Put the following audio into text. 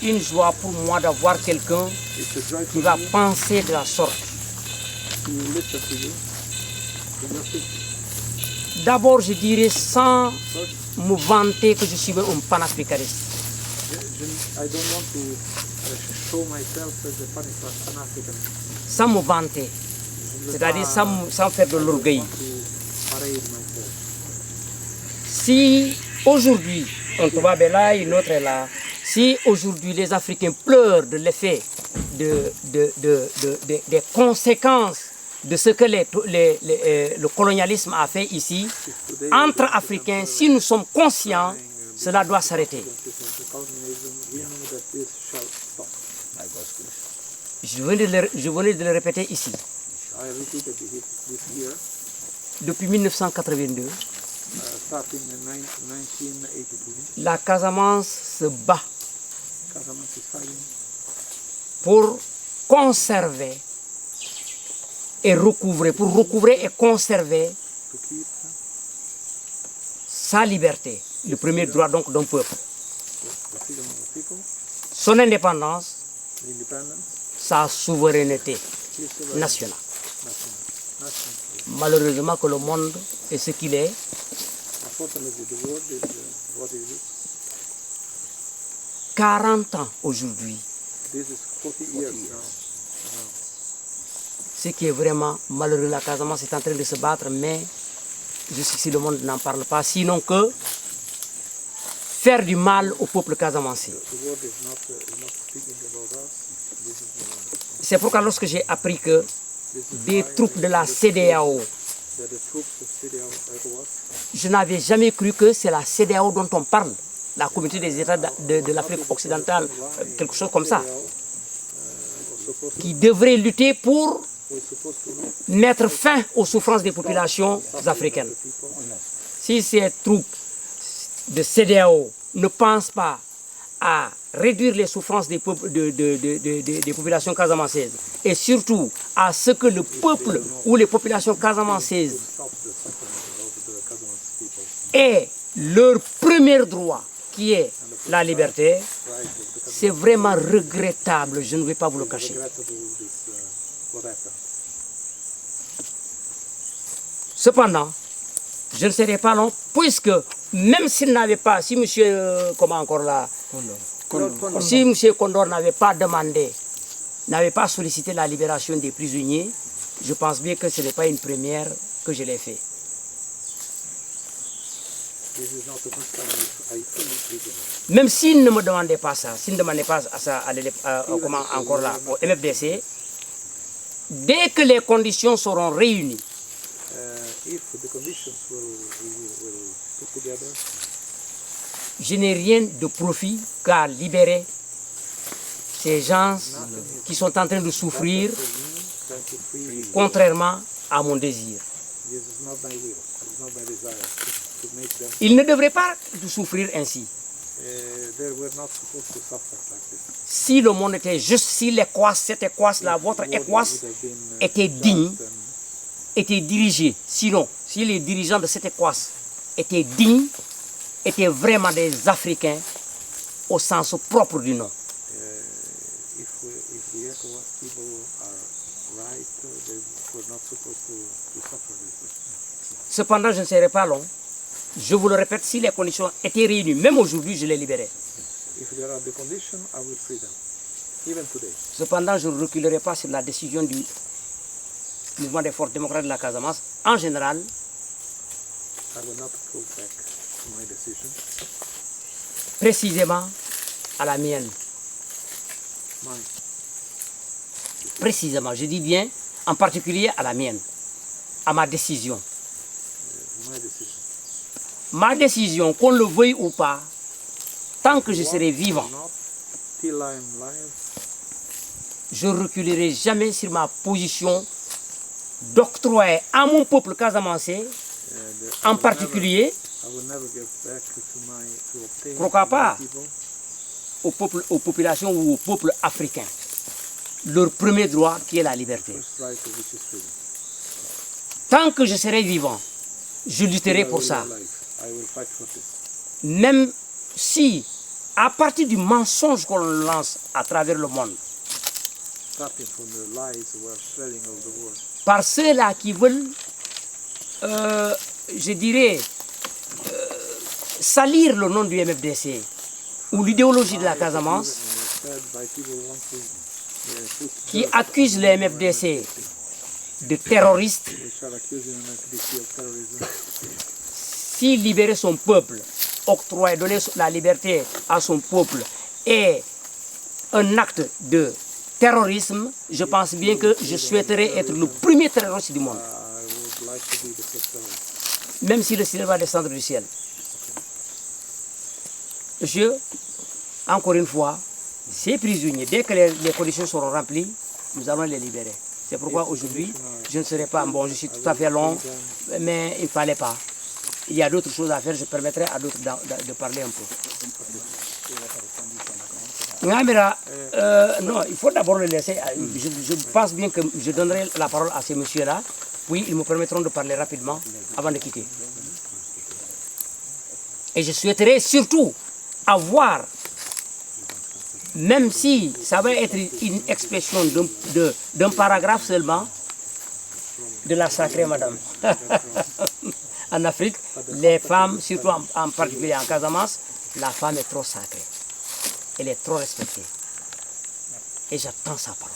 Une joie pour moi d'avoir quelqu'un qui va penser de la sorte. D'abord, je dirais sans me vanter que je suis un panafricaniste. Sans me vanter, c'est-à-dire sans faire de l'orgueil. Si aujourd'hui, un Toubab est là, une autre est là, si aujourd'hui les Africains pleurent de l'effet des conséquences de ce que le colonialisme a fait ici, entre Africains, si nous sommes conscients, cela doit s'arrêter. Je venais de le répéter ici. Depuis 1982, la Casamance se bat pour conserver et recouvrer, et conserver sa liberté, le premier droit donc d'un peuple, son indépendance, sa souveraineté nationale. Malheureusement que le monde est ce qu'il est. 40 ans aujourd'hui. Ce qui est vraiment malheureux, la Casamance est en train de se battre, mais jusqu'ici le monde n'en parle pas, sinon que faire du mal au peuple casamançais. C'est pourquoi lorsque j'ai appris que des troupes de la CEDEAO, je n'avais jamais cru que c'est la CEDEAO dont on parle, la communauté des États de l'Afrique occidentale, quelque chose comme ça, qui devrait lutter pour mettre fin aux souffrances des populations africaines. Si ces troupes de CEDEAO ne pensent pas à réduire les souffrances des populations casamancaises et surtout à ce que le peuple ou les populations casamancaises aient leur premier droit qui est la liberté, c'est vraiment regrettable, je ne vais pas vous le cacher. Cependant, je ne serai pas long, puisque même s'il n'avait pas, si monsieur, comment encore là, si monsieur Condor n'avait pas demandé, n'avait pas sollicité la libération des prisonniers, je pense bien que ce n'est pas une première que je l'ai fait. Même s'il ne me demandait pas ça, s'il ne demandait pas ça comment encore là, au MFDC, dès que les conditions seront réunies, je n'ai rien de profit qu'à libérer ces gens qui sont en train de souffrir contrairement à mon désir. Ils ne devraient pas souffrir ainsi. Si le monde était juste, si l'Écosse, cette Écosse-là, votre Écosse était digne, était dirigée, sinon, si les dirigeants de cette Écosse étaient dignes, étaient vraiment des Africains au sens propre du nom. Cependant, je ne serai pas long. Je vous le répète, si les conditions étaient réunies, même aujourd'hui, je les libérais. Cependant, je ne reculerai pas sur la décision du mouvement des forces démocrates de la Casamance. En général, précisément à la mienne. Précisément, je dis bien, en particulier à la mienne, à ma décision. Ma décision, qu'on le veuille ou pas, tant que je serai vivant, je ne reculerai jamais sur ma position d'octroyer à mon peuple casamancé, en particulier, pourquoi pas aux populations ou au peuple africain, leur premier droit qui est la liberté. Tant que je serai vivant, je lutterai pour ça. Même si à partir du mensonge qu'on lance à travers le monde, par ceux-là qui veulent, je dirais, salir le nom du MFDC ou l'idéologie de la Casamance, qui accusent le MFDC de terroriste, s'il libérait son peuple, octroyer, donner la liberté à son peuple est un acte de terrorisme, je pense bien que je souhaiterais être le premier terroriste du monde. Même si le ciel va descendre du ciel. Monsieur, encore une fois, ces prisonniers, dès que les conditions seront remplies, nous allons les libérer. C'est pourquoi aujourd'hui, je ne serai pas, bon, je suis tout à fait long, mais il ne fallait pas. Il y a d'autres choses à faire, je permettrai à d'autres de parler un peu. Non, il faut d'abord le laisser. Je pense bien que je donnerai la parole à ces messieurs-là, puis ils me permettront de parler rapidement avant de quitter. Et je souhaiterais surtout avoir, même si ça va être une expression d'un paragraphe seulement, de la sacrée madame. En Afrique, les femmes, surtout en particulier en Casamance, la femme est trop sacrée. Elle est trop respectée. Et j'attends sa parole.